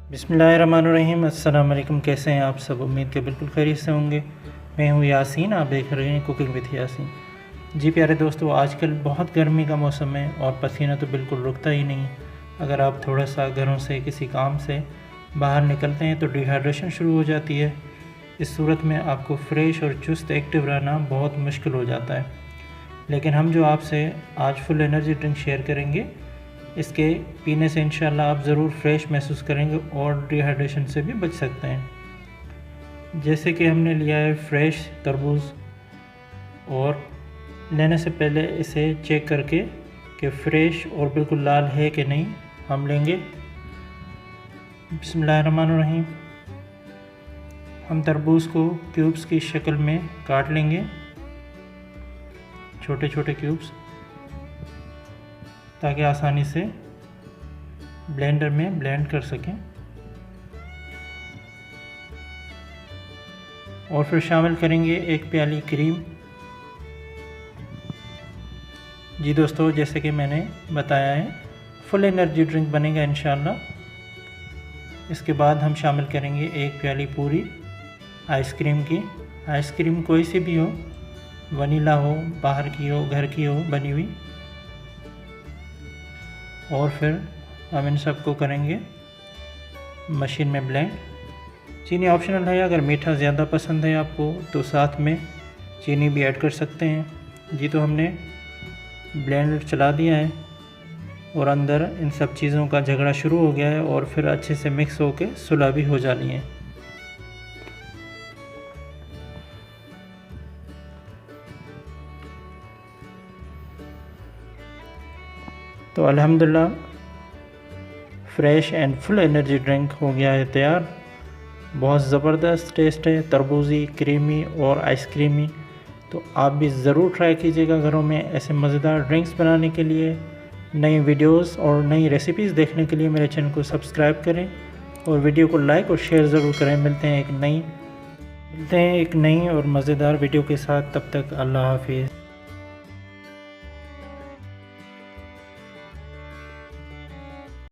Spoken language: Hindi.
बिस्मिल्लाहिर्रहमानिर्रहीम। अस्सलाम वालेकुम। कैसे हैं आप सब? उम्मीद के बिल्कुल खैरियत से होंगे। मैं हूं यासीन, आप देख रहे हैं कुकिंग विद यासीन। जी प्यारे दोस्तों, आजकल बहुत गर्मी का मौसम है और पसीना तो बिल्कुल रुकता ही नहीं। अगर आप थोड़ा सा घरों से किसी काम से बाहर निकलते हैं तो डिहाइड्रेशन शुरू हो जाती है। इस सूरत में आपको फ्रेश और चुस्त एक्टिव रहना बहुत मुश्किल हो जाता है। लेकिन हम जो आपसे आज फुल एनर्जी ड्रिंक शेयर करेंगे, इसके पीने से इंशाल्लाह आप ज़रूर फ्रेश महसूस करेंगे और डिहाइड्रेशन से भी बच सकते हैं। जैसे कि हमने लिया है फ्रेश तरबूज, और लेने से पहले इसे चेक करके कि फ़्रेश और बिल्कुल लाल है कि नहीं हम लेंगे। बिस्मिल्लाहिर्रहमानिर्रहीम। हम तरबूज को क्यूब्स की शक्ल में काट लेंगे, छोटे छोटे क्यूब्स, ताकि आसानी से ब्लेंडर में ब्लेंड कर सकें। और फिर शामिल करेंगे 1 प्याली क्रीम। जी दोस्तों, जैसे कि मैंने बताया है, फुल एनर्जी ड्रिंक बनेगा इंशाल्लाह। इसके बाद हम शामिल करेंगे 1 प्याली पूरी आइसक्रीम की। आइसक्रीम कोई सी भी हो, वनीला हो, बाहर की हो, घर की हो बनी हुई। और फिर हम इन सबको करेंगे मशीन में ब्लेंड। चीनी ऑप्शनल है, अगर मीठा ज़्यादा पसंद है आपको तो साथ में चीनी भी ऐड कर सकते हैं। जी तो हमने ब्लेंडर चला दिया है और अंदर इन सब चीज़ों का झगड़ा शुरू हो गया है और फिर अच्छे से मिक्स होके सुलह भी हो जानी है। तो अल्हम्दुलिल्लाह fresh and full energy drink हो गया है तैयार। बहुत ज़बरदस्त टेस्ट है, तरबूजी, क्रीमी और आइसक्रीमी। तो आप भी ज़रूर ट्राई कीजिएगा घरों में ऐसे मज़ेदार ड्रिंक्स बनाने के लिए। नई वीडियोस और नई रेसिपीज़ देखने के लिए मेरे चैनल को सब्सक्राइब करें और वीडियो को लाइक और शेयर ज़रूर करें। मिलते हैं एक नई और मज़ेदार वीडियो के साथ। तब तक अल्लाह हाफिज़।